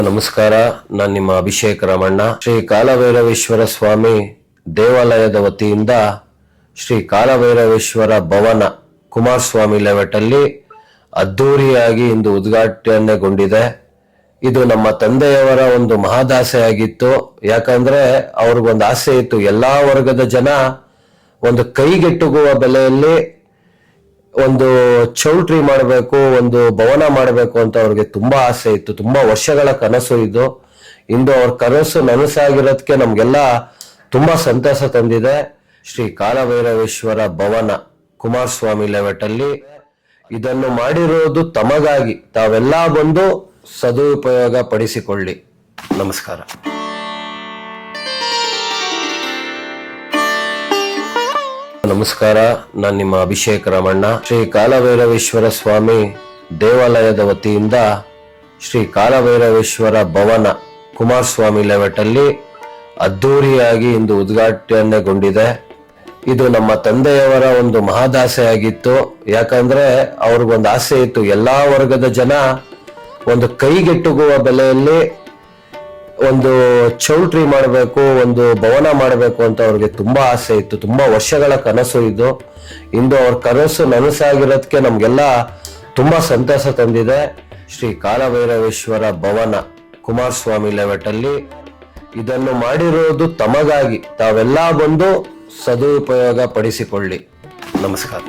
ನಮಸ್ಕಾರ, ನಾನು ನಿಮ್ಮ ಅಭಿಷೇಕ್ ರಾಮಣ್ಣ. ಶ್ರೀ ಕಾಲಭೈರವೇಶ್ವರ ಸ್ವಾಮಿ ದೇವಾಲಯದ ವತಿಯಿಂದ ಶ್ರೀ ಕಾಲಭೈರವೇಶ್ವರ ಭವನ ಕುಮಾರಸ್ವಾಮಿ ಲೇಔಟ್ ಅಲ್ಲಿ ಅದ್ದೂರಿಯಾಗಿ ಇಂದು ಉದ್ಘಾಟನೆಗೊಂಡಿದೆ. ಇದು ನಮ್ಮ ತಂದೆಯವರ ಒಂದು ಮಹದಾಸೆ ಆಗಿತ್ತು. ಯಾಕಂದ್ರೆ ಅವ್ರಿಗೊಂದು ಆಸೆ ಇತ್ತು, ಎಲ್ಲಾ ವರ್ಗದ ಜನ ಒಂದು ಕೈಗೆಟುಕುವ ಬೆಲೆಯಲ್ಲಿ ಒಂದು ಚೌಲ್ಟ್ರಿ ಮಾಡಬೇಕು, ಒಂದು ಭವನ ಮಾಡಬೇಕು ಅಂತ ಅವ್ರಿಗೆ ತುಂಬಾ ಆಸೆ ಇತ್ತು. ತುಂಬಾ ವರ್ಷಗಳ ಕನಸು ಇದು. ಇಂದು ಅವ್ರ ಕನಸು ನನಸಾಗಿರೋದಕ್ಕೆ ನಮ್ಗೆಲ್ಲ ತುಂಬಾ ಸಂತಸ ತಂದಿದೆ. ಶ್ರೀ ಕಾಲಭೈರವೇಶ್ವರ ಭವನ ಕುಮಾರಸ್ವಾಮಿ ಲೇಔಟ್ ಅಲ್ಲಿ ಇದನ್ನು ಮಾಡಿರೋದು ತಮಗಾಗಿ. ತಾವೆಲ್ಲ ಬಂದು ಸದುಪಯೋಗ ಪಡಿಸಿಕೊಳ್ಳಿ. ನಮಸ್ಕಾರ. ನಮಸ್ಕಾರ, ನಾನು ನಿಮ್ಮ ಅಭಿಷೇಕ್ ರಾಮಣ್ಣ. ಶ್ರೀ ಕಾಲಭೈರವೇಶ್ವರ ಸ್ವಾಮಿ ದೇವಾಲಯದ ವತಿಯಿಂದ ಶ್ರೀ ಕಾಲಭೈರವೇಶ್ವರ ಭವನ ಕುಮಾರಸ್ವಾಮಿ ಲೇಔಟ್ ಅಲ್ಲಿ ಅದ್ದೂರಿಯಾಗಿ ಇಂದು ಉದ್ಘಾಟನೆಗೊಂಡಿದೆ. ಇದು ನಮ್ಮ ತಂದೆಯವರ ಒಂದು ಮಹದಾಸೆ ಆಗಿತ್ತು. ಯಾಕಂದ್ರೆ ಅವ್ರಿಗೊಂದು ಆಸೆ ಇತ್ತು, ಎಲ್ಲಾ ವರ್ಗದ ಜನ ಒಂದು ಕೈಗೆಟುಕುವ ಬೆಲೆಯಲ್ಲಿ ಒಂದು ಚೌಲ್ಟ್ರಿ ಮಾಡಬೇಕು, ಒಂದು ಭವನ ಮಾಡಬೇಕು ಅಂತ ಅವ್ರಿಗೆ ತುಂಬಾ ಆಸೆ ಇತ್ತು. ತುಂಬಾ ವರ್ಷಗಳ ಕನಸು ಇದು. ಇಂದು ಅವ್ರ ಕನಸು ನನಸಾಗಿರೋದಕ್ಕೆ ನಮ್ಗೆಲ್ಲ ತುಂಬಾ ಸಂತಸ ತಂದಿದೆ. ಶ್ರೀ ಕಾಲಭೈರವೇಶ್ವರ ಭವನ ಕುಮಾರಸ್ವಾಮಿ ಲೇಔಟ್ ಅಲ್ಲಿ ಇದನ್ನು ಮಾಡಿರೋದು ತಮಗಾಗಿ. ತಾವೆಲ್ಲ ಬಂದು ಸದುಪಯೋಗ ಪಡಿಸಿಕೊಳ್ಳಿ. ನಮಸ್ಕಾರ.